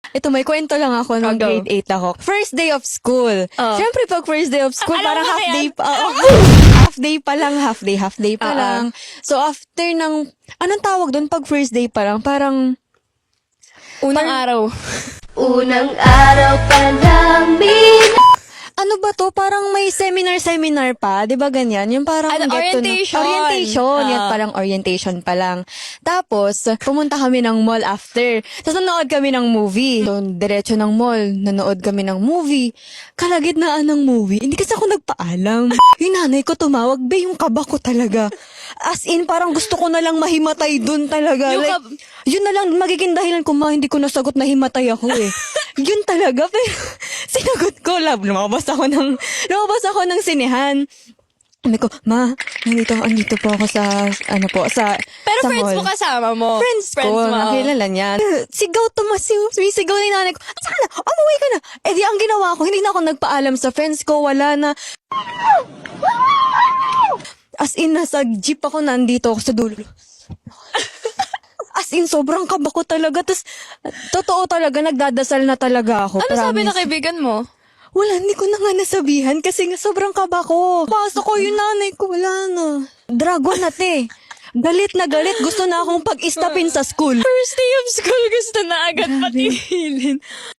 Ito, may kwento lang ako nung Go. grade 8 ako. First day of school. Siyempre, pag first day of school, Alam parang ko na half yan. day pa. Half day pa lang, half day pa lang. So, after ng, anong tawag doon pag first day pa lang? Parang, Unang araw. Unang araw pa lang ano ba to? Parang may seminar pa. Di ba ganyan? Yung parang Ano, get to know- orientation. Orientation. Yan, parang orientation pa lang. Tapos, pumunta kami ng mall after. Tapos, nanood kami ng movie. So, diretso ng mall. Nanood kami ng movie. Kalagitnaan ng movie. Hindi kasi ako nagpaalam. Yung nanay ko tumawag. Be, yung kaba ko talaga. As in, parang gusto ko na lang mahimatay dun talaga. Yung Like, yun na lang magiging dahilan kung hindi ko nasagot na himatay ako eh. Yun talaga. Pero, sinagot ko. Lumabas ako ng sinehan. Sabi ko, ma, andito po ako sa, Pero sa friends mall. mo kasama mo. Friends ko, mo. nakilala niyan. Sigaw, sumisigaw ni nanay ko, saan na? Umuwi ka na. Eh di, ang ginawa ko, hindi na ako nagpaalam sa friends ko, wala na. As in, nasa jeep ako, nandito ako sa dulo. As in, sobrang kaba ko talaga. Tapos, totoo talaga, nagdadasal na talaga ako. Ano sabi ng promise. kaibigan mo? Wala, hindi ko na nga nasabihan kasi nga sobrang kaba ko. Pasok ko yung nanay ko, wala na. Dragon na te. Galit na galit. Gusto na akong pag-istapin sa school. First day of school, gusto na agad patigilin.